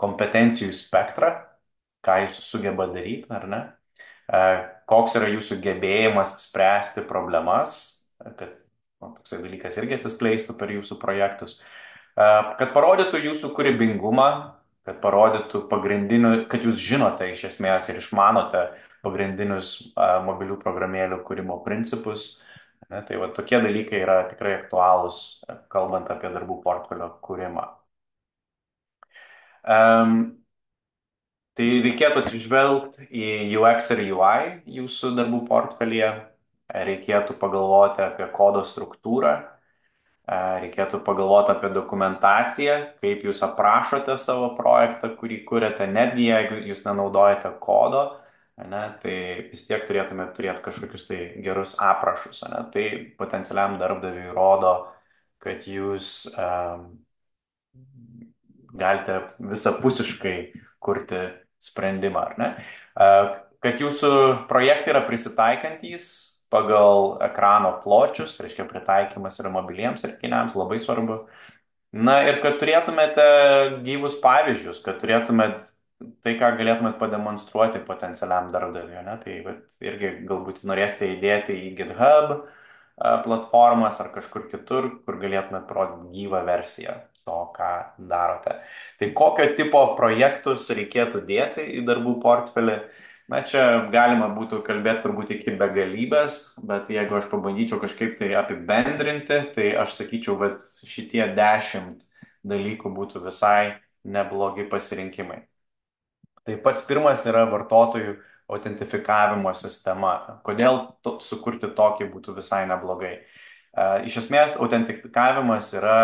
[SPEAKER 2] kompetencijų spektrą, ką jūs sugeba daryti, ar ne? Koks yra jūsų gebėjimas spręsti problemas, kad toksai dalykas irgi atsiskleistų per jūsų projektus, kad parodytų jūsų kūrybingumą, kad parodytų kad jūs žinote iš esmės ir išmanote pagrindinius mobilių programėlių kūrimo principus. Ne, tai va, tokie dalykai yra tikrai aktualūs, kalbant apie darbų portfelio kūrimą. Tai reikėtų atsižvelgti į UX ir UI jūsų darbų portfelyje, reikėtų pagalvoti apie kodo struktūrą, reikėtų pagalvoti apie dokumentaciją, kaip jūs aprašote savo projektą, kurį kuriate, netgi jeigu jūs nenaudojate kodo, ne, tai vis tiek turėtumėte turėti kažkokius tai gerus aprašus. Ne, tai potencialiam darbdaviui rodo, kad jūs galite visapusiškai kurti sprendimą, ar ne? Kad jūsų projektai yra prisitaikantys pagal ekrano pločius, reiškia pritaikymas yra mobiliems įrenginiams, labai svarbu. Na ir kad turėtumėte gyvus pavyzdžius, kad turėtumėte tai, ką galėtumėte pademonstruoti potencialiam darbdaviui, ne? Tai vat, irgi galbūt norėsite įdėti į GitHub platformas ar kažkur kitur, kur galėtumėte parodyti gyvą versiją to, ką darote. Tai kokio tipo projektus reikėtų dėti į darbų portfelį? Na, čia galima būtų kalbėti turbūt iki begalybės, bet jeigu aš pabandyčiau kažkaip tai apibendrinti, tai aš sakyčiau, kad šitie 10 dalykų būtų visai neblogi pasirinkimai. Tai pats pirmas yra vartotojų autentifikavimo sistema. Kodėl sukurti tokį būtų visai neblogai? Iš esmės, autentifikavimas yra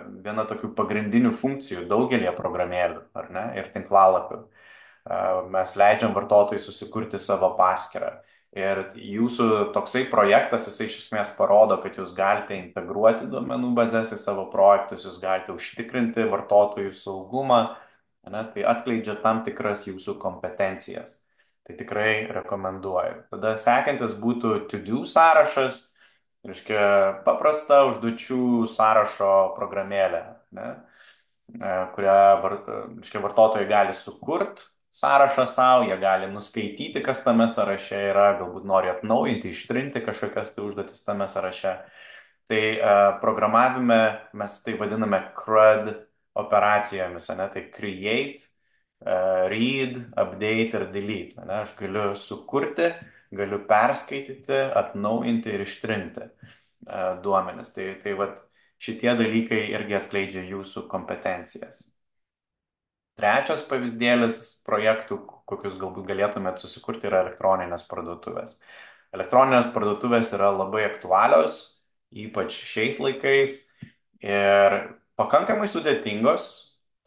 [SPEAKER 2] viena tokių pagrindinių funkcijų daugelie programėlių, ar ne, ir tinklalapių. Mes leidžiam vartotojui susikurti savo paskyrą. Ir jūsų toksai projektas, jisai iš esmės parodo, kad jūs galite integruoti duomenų bazės į savo projektus, jūs galite užtikrinti vartotojų saugumą, ne, tai atskleidžia tam tikras jūsų kompetencijas. Tai tikrai rekomenduoju. Tada sekantis būtų to-do sąrašas, reiškia paprasta užduočių sąrašo programėlė, ne, kurią reiškia, vartotojai gali sukurti sąrašą savo, jie gali nuskaityti, kas tame sąraše yra, galbūt nori atnaujinti, ištrinti kažkokias tai užduotis tame sąraše. Tai programavime mes tai vadiname CRUD operacijomis, ne? Tai create, read, update ir delete. Ne? Aš galiu sukurti, galiu perskaityti, atnaujinti ir ištrinti duomenis. Tai vat, šitie dalykai irgi atskleidžia jūsų kompetencijas. Trečias pavyzdėlis projektų, kokius galbūt galėtumėt susikurti, yra elektroninės parduotuvės. Elektroninės parduotuvės yra labai aktualios, ypač šiais laikais, ir pakankamai sudėtingos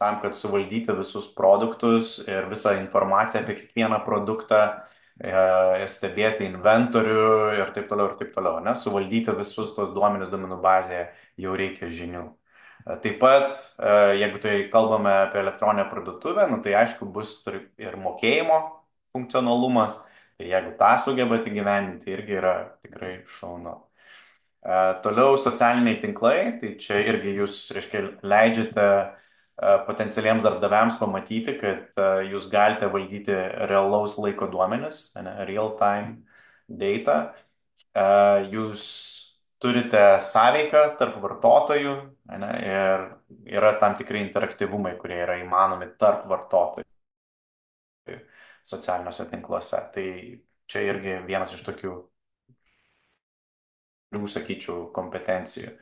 [SPEAKER 2] tam, kad suvaldyti visus produktus ir visą informaciją apie kiekvieną produktą, ir stebėti inventorių ir taip toliau, ne? Suvaldyti visus tos duomenis duomenų bazėje jau reikia žinių. Taip pat, jeigu tai kalbame apie elektroninę parduotuvę, nu, tai aišku bus ir mokėjimo funkcionalumas, tai jeigu tą sugebate įgyvendinti, irgi yra tikrai šaunu. Toliau socialiniai tinklai, tai čia irgi jūs, reiškia, leidžiate potencialiems darbdaviams pamatyti, kad jūs galite valdyti realaus laiko duomenis, real time data. Jūs turite sąveiką tarp vartotojų, ne, ir yra tam tikri interaktyvumai, kurie yra įmanomi tarp vartotojų socialiniuose tinkluose. Tai čia irgi vienas iš tokių, sakyčiau, kompetencijų,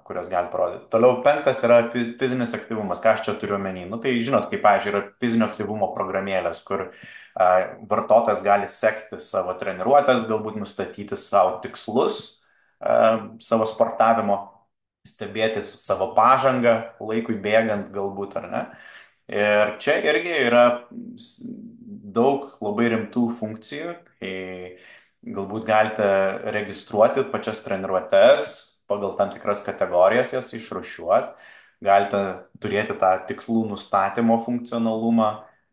[SPEAKER 2] kurias gali parodyti. Toliau penktas yra fizinis aktyvumas. Ką aš čia turiu omeny? Nu, tai žinot, kaip, pavyzdžiui, yra fizinio aktyvumo programėlės, kur vartotojas gali sekti savo treniruotės, galbūt nustatyti savo tikslus, savo sportavimo, stebėti savo pažangą, laikui bėgant galbūt, ar ne. Ir čia irgi yra daug labai rimtų funkcijų. Tai galbūt galite registruoti pačias treniruotes, pagal tam tikras kategorijas jas išrūšiuoti, galite turėti tą tikslų nustatymo funkcionalumą,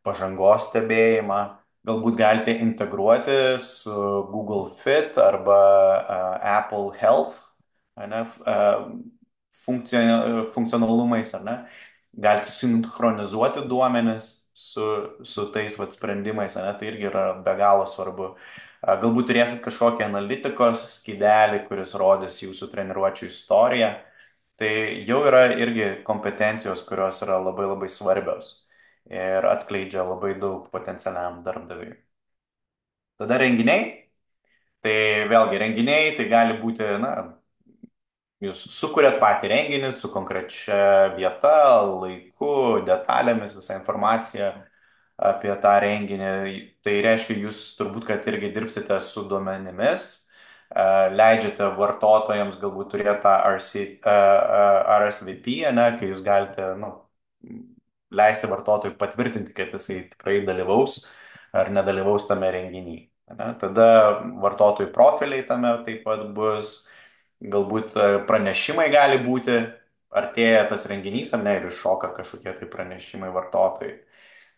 [SPEAKER 2] pažangos stebėjimą, galbūt galite integruoti su Google Fit arba Apple Health, ne, funkcionalumais, ar ne. Galite sinchronizuoti duomenis su tais vat, sprendimais, ne, tai irgi yra be galo svarbu. Galbūt turėsit kažkokį analitikos skydelį, kuris rodys jūsų treniruočių istoriją. Tai jau yra irgi kompetencijos, kurios yra labai labai svarbios ir atskleidžia labai daug potencialiam darbdaviui. Tada renginiai. Tai vėlgi renginiai, tai gali būti, na, jūs sukuriat patį renginį su konkrečia vieta, laiku, detalėmis, visą informaciją. apie tą renginį. Tai reiškia, jūs turbūt, kad irgi dirbsite su duomenimis, leidžiate vartotojams galbūt turėti tą RSVP, ne, kai jūs galite nu, leisti vartotojui patvirtinti, kad jisai tikrai dalyvaus ar nedalyvaus tame renginyje. Tada vartotojų profiliai tame taip pat bus, galbūt pranešimai gali būti, artėja tas renginys ar ne ir iššoka kažkokie tai pranešimai vartotojai.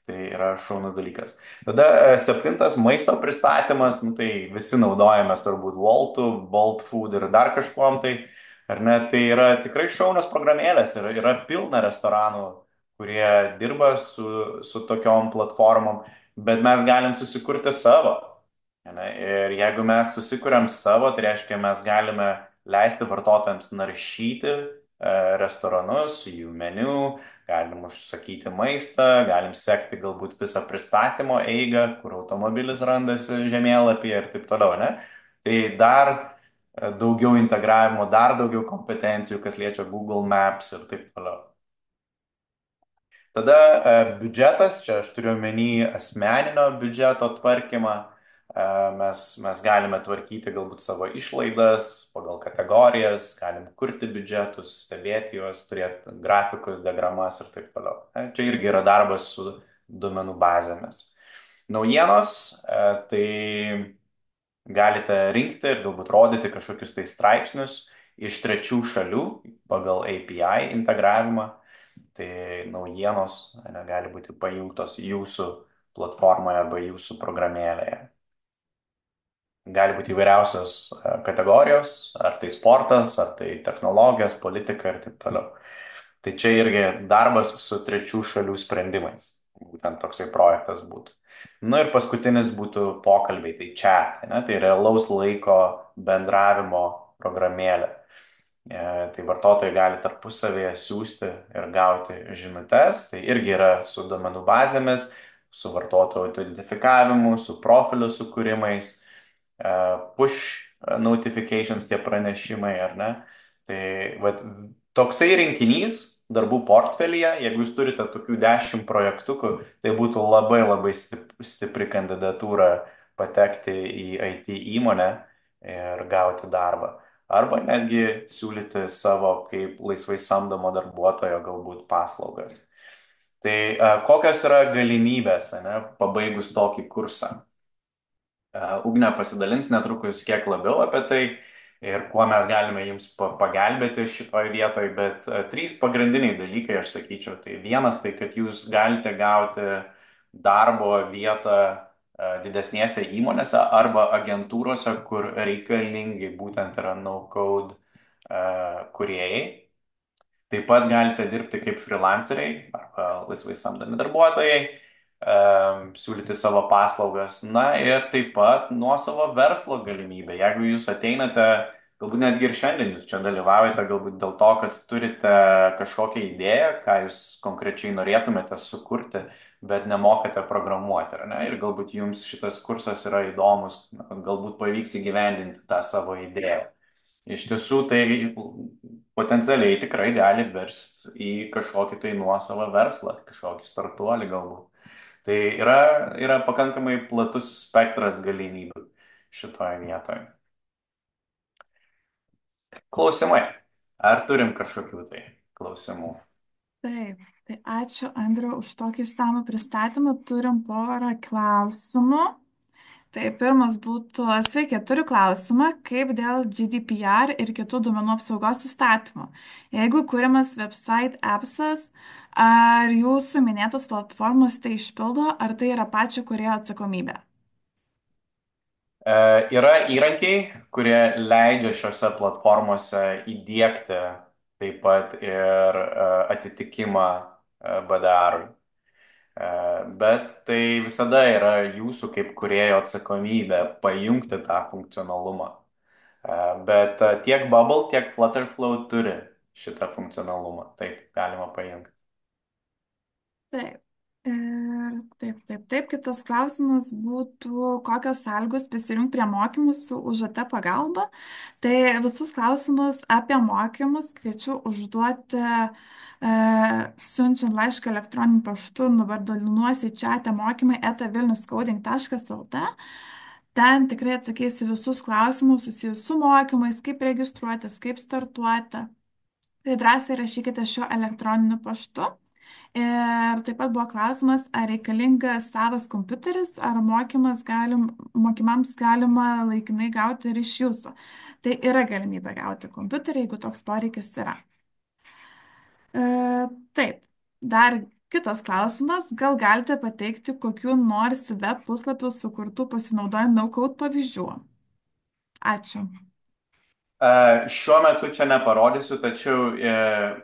[SPEAKER 2] Tai yra šaunus dalykas. Tada septintas maisto pristatymas, nu, tai visi naudojamės turbūt Woltų, Bolt Food ir dar kažkuom tai, ar ne, tai yra tikrai šaunios programėlės, yra pilna restoranų, kurie dirba su tokiom platformom, bet mes galim susikurti savo. Ane? Ir jeigu mes susikuriam savo, tai reiškia, mes galime leisti vartotojams naršyti restoranus, jų meniu, galim užsakyti maistą, galim sekti galbūt visą pristatymo eigą, kur automobilis randasi žemėlapyje ir taip toliau, ne? Tai dar daugiau integravimo, dar daugiau kompetencijų, kas liečia Google Maps ir taip toliau. Tada biudžetas, čia aš turiu omeny asmeninio biudžeto tvarkymą. Mes galime tvarkyti galbūt savo išlaidas pagal kategorijas, galim kurti biudžetus, stebėti juos, turėti grafikus, diagramas ir taip toliau. Čia irgi yra darbas su duomenų bazėmis. Naujienos, tai galite rinkti ir galbūt rodyti kažkokius tai straipsnius iš trečių šalių pagal API integravimą. Tai naujienos gali būti pajungtos jūsų platformoje arba jūsų programėlėje. Gali būti įvairiausios kategorijos, ar tai sportas, ar tai technologijos, politika ir taip toliau. Tai čia irgi darbas su trečių šalių sprendimais. Būtent toksai projektas būtų. Nu ir paskutinis būtų pokalbiai, tai chat, ne? Tai realaus laiko bendravimo programėlė. Tai vartotojai gali tarpusavėje siūsti ir gauti žinutes. Tai irgi yra su duomenų bazėmis, su vartotojų identifikavimu, su profilių sukūrimais, push notifications, tie pranešimai, ar ne. Tai vat, toksai rinkinys darbų portfelyje, jeigu jūs turite tokių 10 projektukų, tai būtų labai labai stipri kandidatūra patekti į IT įmonę ir gauti darbą. Arba netgi siūlyti savo kaip laisvai samdomo darbuotojo galbūt paslaugas. Tai kokios yra galimybės, ne, pabaigus tokį kursą? Ugnė pasidalins netrukus kiek labiau apie tai ir kuo mes galime jums pagelbėti šitoje vietoje, bet trys pagrindiniai dalykai, aš sakyčiau. Tai vienas, tai kad jūs galite gauti darbo vietą didesnėse įmonėse arba agentūrose, kur reikalingi būtent yra no-code kūrėjai. Taip pat galite dirbti kaip freelanceriai arba laisvai samdomi darbuotojai, siūlyti savo paslaugas. Na ir taip pat nuo savo verslo galimybę. Jeigu jūs ateinate, galbūt netgi ir šiandien jūs čia dalyvaujate, galbūt dėl to, kad turite kažkokią idėją, ką jūs konkrečiai norėtumėte sukurti, bet nemokate programuoti, ar ne? Ir galbūt jums šitas kursas yra įdomus, galbūt pavyks įgyvendinti tą savo idėją. Iš tiesų, tai potencialiai tikrai gali versti į kažkokį tai nuosavą verslą, kažkokį startuolį galbūt. Tai yra pakankamai platus spektras galimybių šitoje vietoje. Klausimai. Ar turim kažkokių tai klausimų?
[SPEAKER 1] Taip, tai ačiū Andriu už tokį išsamų pristatymą. Turim porą klausimų. Tai pirmas būtų, sveiki, turiu klausimą, kaip dėl GDPR ir kitų duomenų apsaugos įstatymų. Jeigu kūriamas website appsas, ar jūsų minėtos platformos tai išpildo, ar tai yra pačio kūrėjo atsakomybė?
[SPEAKER 2] Yra įrankiai, kurie leidžia šiuose platformose įdėkti taip pat ir atitikimą BDR-ui. Bet tai visada yra jūsų kaip kūrėjo atsakomybė pajungti tą funkcionalumą. Bet tiek Bubble, tiek Flutterflow turi šitą funkcionalumą. Taip, galima pajungti.
[SPEAKER 1] Taip. Ir taip. Kitas klausimas būtų, kokios sąlygos prisijungti prie mokymų su UŽT pagalba. Tai visus klausimus apie mokymus kviečiu užduoti siunčiant laišką elektroniniu paštu, nuvardinuosi čiate mokymai eta vilniuscoding.lt. Ten tikrai atsakysi visus klausimus susijusius su mokymais, kaip registruotis, kaip startuoti. Tai drąsiai rašykite šiuo elektroniniu paštu. Ir taip pat buvo klausimas, ar reikalingas savas kompiuteris, ar mokymams galima laikinai gauti ir iš jūsų. Tai yra galimybė gauti kompiuterį, jeigu toks poreikis yra. Taip, dar kitas klausimas, gal galite pateikti kokiu nors web puslapių sukurtų pasinaudojant no-code pavyzdžių? Ačiū.
[SPEAKER 2] Šiuo metu čia neparodysiu, tačiau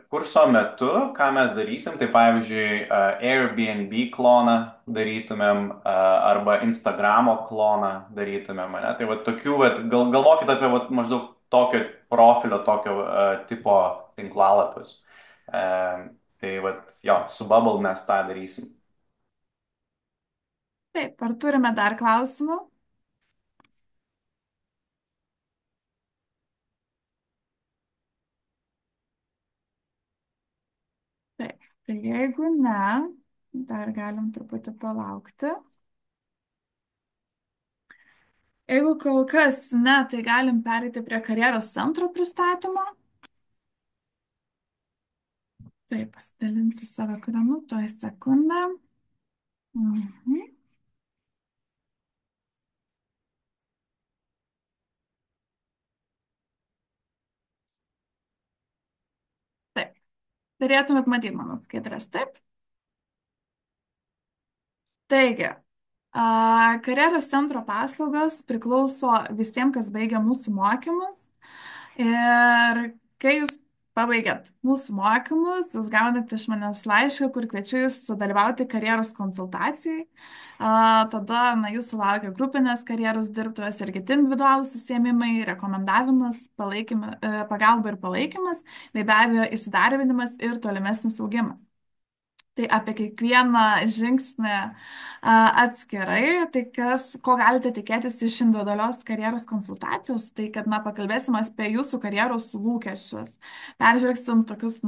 [SPEAKER 2] kurso metu, ką mes darysim, tai pavyzdžiui, Airbnb kloną darytumėm arba Instagramo kloną darytumėm, ne? Tai va tokių, galvokit apie maždaug tokio profilio, tokio tipo tinklalapius. Tai va, jo, su Bubble mes tą darysim.
[SPEAKER 1] Taip, ar turime dar klausimų? Taip, tai jeigu ne, dar galim truputį palaukti. Jeigu kol kas ne, tai galim pereiti prie karjeros centro pristatymo. Taip, pasidalinsiu savo ekranu, toj sekundę. Mhm. Taip, turėtumėt matyti mano skaidrės, taip? Taigi, karjeros centro paslaugos priklauso visiems, kas baigia mūsų mokymus. Ir kai jūs pabaigiat mūsų mokymus, jūs gaunate iš manęs laišką, kur kviečiu jūs dalyvauti karjeros konsultacijai. Tada jūsų laukia grupinės karjeros dirbtuvės ir kiti individualūs užsiėmimai, rekomendavimas, pagalba ir palaikymas, bei be abejo įsidarbinimas ir tolimesnis augimas. Tai apie kiekvieną žingsnį atskirai, tai ko galite tikėtis iš individualios karjeros konsultacijos, tai kad, pakalbėsim apie jūsų karjeros lūkesčius, peržvelgsim tokius,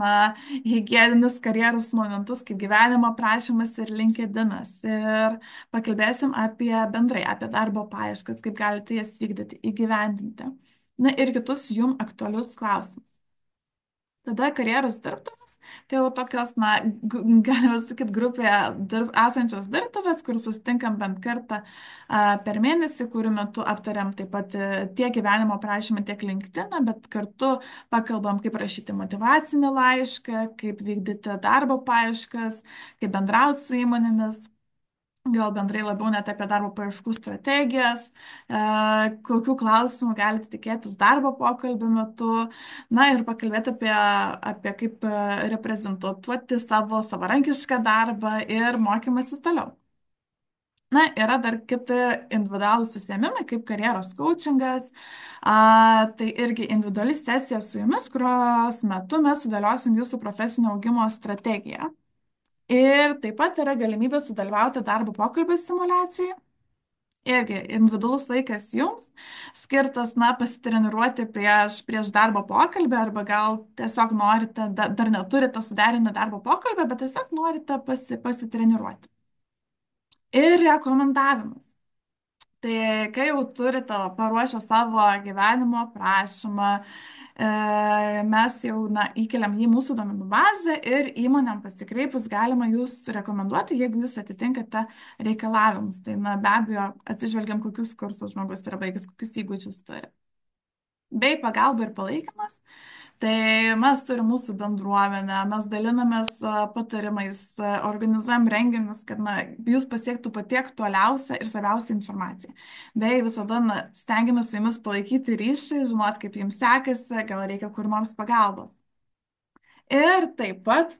[SPEAKER 1] hygieninius karjeros momentus, kaip gyvenimo prašymas ir LinkedInas, ir pakalbėsim bendrai apie darbo paieškas, kaip galite jas vykdyti, įgyvendinti, ir kitus jum aktualius klausimus. Tada karjeros dirbtuvės, tai jau tokios, galima sakyti, grupėje esančios dirbtuvės, kur susitinkam bent kartą per mėnesį, kurių metu aptariam taip pat tiek gyvenimo prašymą, tiek LinkedIn, bet kartu pakalbam, kaip rašyti motyvacinį laišką, kaip vykdyti darbo paieškas, kaip bendrauti su įmonėmis. Gal bendrai labiau net apie darbo paieškų strategijas, kokių klausimų galite tikėtis darbo pokalbio metu, ir pakalbėti apie kaip reprezentuoti savo savarankišką darbą ir mokymasis toliau. Yra dar kiti individualūs užsiėmimai, kaip karjeros coachingas, tai irgi individuali sesija su jumis, kurios metu mes sudėliosim jūsų profesinio augimo strategiją. Ir taip pat yra galimybė sudalyvauti darbo pokalbio simulacijoje. Irgi individualus laikas jums, skirtas, pasitreniruoti prieš darbo pokalbį, arba gal tiesiog norite, dar neturite suderinę darbo pokalbį, bet tiesiog norite pasitreniruoti. Ir rekomendavimas. Tai kai jau turite paruošę savo gyvenimo prašymą, mes jau įkeliam jį į mūsų duomenų bazę ir įmonėm pasikreipus galima jūs rekomenduoti, jeigu jūs atitinkate reikalavimus. Tai be abejo atsižvelgiam, kokius kursus žmogus yra baigęs, kokius įgūdžius turi. Bei pagalba ir palaikymas. Tai mes turim mūsų bendruomenę, mes dalinamės patarimais, organizuojam renginius, kad jūs pasiektų pati aktualiausia ir svarbiausia informacija. Bei visada stengiamės su jumis palaikyti ryšį, žinot, kaip jums sekasi, gal reikia kur nors pagalbos. Ir taip pat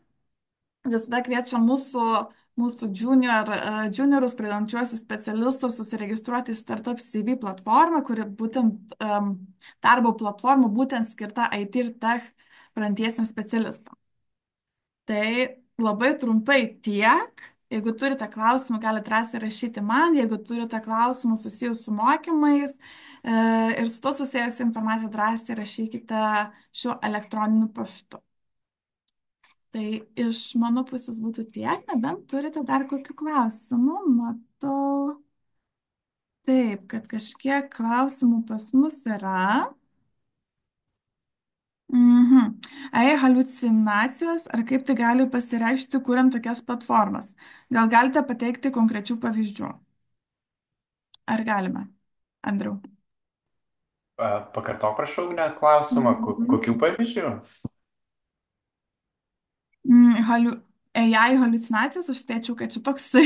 [SPEAKER 1] visada kviečiam mūsų juniorus, pradedančiuosius specialistus susiregistruoti į Startup CV platformą, kuri būtent darbo platforma būtent skirta IT ir tech pradedantiesiems specialistams. Tai labai trumpai tiek. Jeigu turite klausimų, galite drąsiai rašyti man. Jeigu turite klausimų susijusių su mokymais ir su to susijusią informaciją, drąsiai rašykite šiuo elektroniniu paštu. Tai iš mano pusės būtų tiek, nebent turite dar kokių klausimų. Matau. Taip, kad kažkiek klausimų pas mus yra. Mhm. AI haliucinacijos, ar kaip tai gali pasireikšti, kuriant tokias platformas? Gal galite pateikti konkrečių pavyzdžių? Ar galime, Andriau?
[SPEAKER 2] Pakartok, prašau, net klausimą,
[SPEAKER 1] Mhm.
[SPEAKER 2] kokių pavyzdžių?
[SPEAKER 1] Haliu... AI haliucinacijos, aš spėčiau, kad čia toksai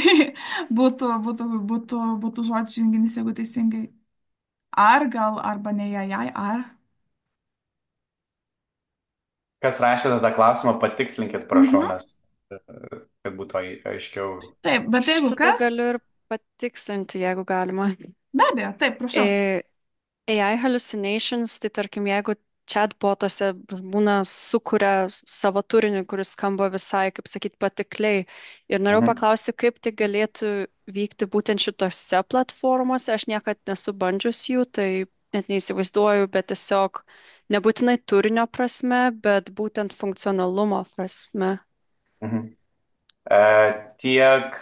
[SPEAKER 1] būtų žodžių junginys, jeigu teisingai. Ar gal, arba ne AI, ar.
[SPEAKER 2] Kas rašėte tą klausimą, patikslinkit, prašau,
[SPEAKER 1] Mhm.
[SPEAKER 2] nes kad būtų aiškiau.
[SPEAKER 1] Taip, bet
[SPEAKER 3] Aš
[SPEAKER 1] jeigu
[SPEAKER 3] tada
[SPEAKER 1] kas,
[SPEAKER 3] galiu ir patikslinti, jeigu galima.
[SPEAKER 1] be abejo, taip, prašau.
[SPEAKER 3] E, AI hallucinations, tai tarkim, jeigu chatbotuose būna sukuria savo turinį, kuris skamba visai, kaip sakyti, patikliai. Ir norėjau
[SPEAKER 2] Mhm.
[SPEAKER 3] paklausti, kaip tai galėtų vykti būtent šitose platformose. Aš niekad nesu bandžius jų, tai net neįsivaizduoju, bet tiesiog nebūtinai turinio prasme, bet būtent funkcionalumo prasme.
[SPEAKER 2] Mhm. Tiek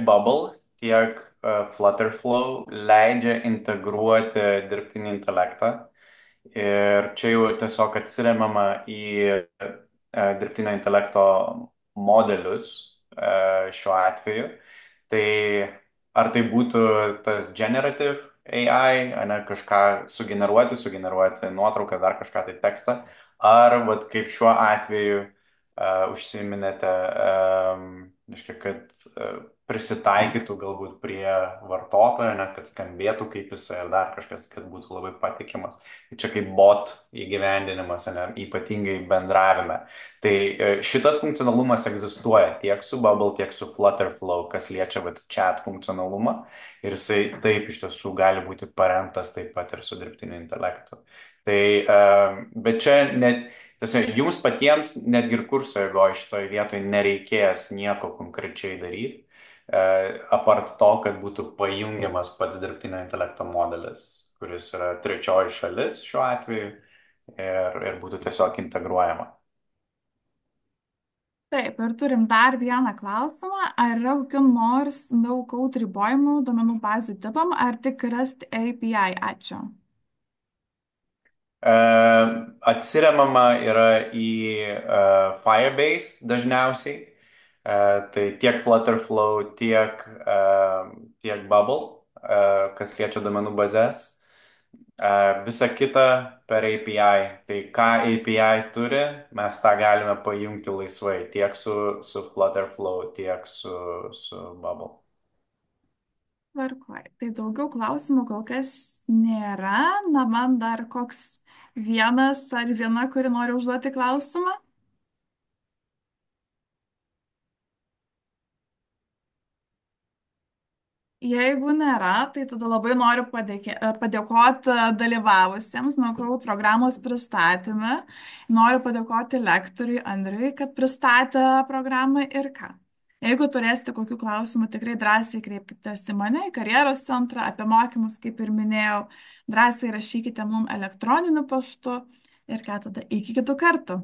[SPEAKER 2] Bubble, tiek Flutterflow leidžia integruoti dirbtinį intelektą. Ir čia jau tiesiog atsiremiama į dirbtinio intelekto modelius šiuo atveju. Tai ar tai būtų tas generative AI, ne, kažką sugeneruoti nuotrauką, dar kažką tai tekstą, ar vat, kaip šiuo atveju užsiminėte, reiškia, kad prisitaikytų galbūt prie vartotojo, net kad skambėtų kaip jisai ar dar kažkas, kad būtų labai patikimas. Tai čia kaip bot įgyvendinimas, ne, ypatingai bendravime. Tai šitas funkcionalumas egzistuoja tiek su Bubble, tiek su Flutterflow, kas liečia vat, chat funkcionalumą. Ir jisai taip iš tiesų gali būti paremtas taip pat ir su dirbtiniu intelektu. Tai, bet čia net tiesiog jums patiems netgi ir kurso eigoje šitoje vietoje nereikės nieko konkrečiai daryti, apart to, kad būtų pajungiamas pats dirbtinio intelekto modelis, kuris yra trečioji šalis šiuo atveju ir būtų tiesiog integruojama.
[SPEAKER 1] Taip, ir turim dar vieną klausimą. Ar yra kokiam nors no-code ribojimų duomenų bazių tipam, ar tik REST API? Ačiū.
[SPEAKER 2] Atsiremama yra į Firebase dažniausiai. Tai tiek Flutterflow, tiek Bubble, kas liečia duomenų bazės. Visa kita per API. Tai ką API turi, mes tą galime pajungti laisvai tiek su Flutterflow, tiek su Bubble.
[SPEAKER 1] Tvarkoj. Tai daugiau klausimų kol kas nėra. Na, man dar koks vienas ar viena, kuri nori užduoti klausimą. Jeigu nėra, tai tada labai noriu padėkoti dalyvavusiems NoCode programos pristatymą. Noriu padėkoti lektoriui Andriui, kad pristatė programą ir ką. Jeigu turėsite kokių klausimų, tikrai drąsiai kreipkitės į mane, į karjeros centrą, apie mokymus, kaip ir minėjau, drąsiai rašykite mums elektroniniu paštu ir ką tada iki kitų kartų.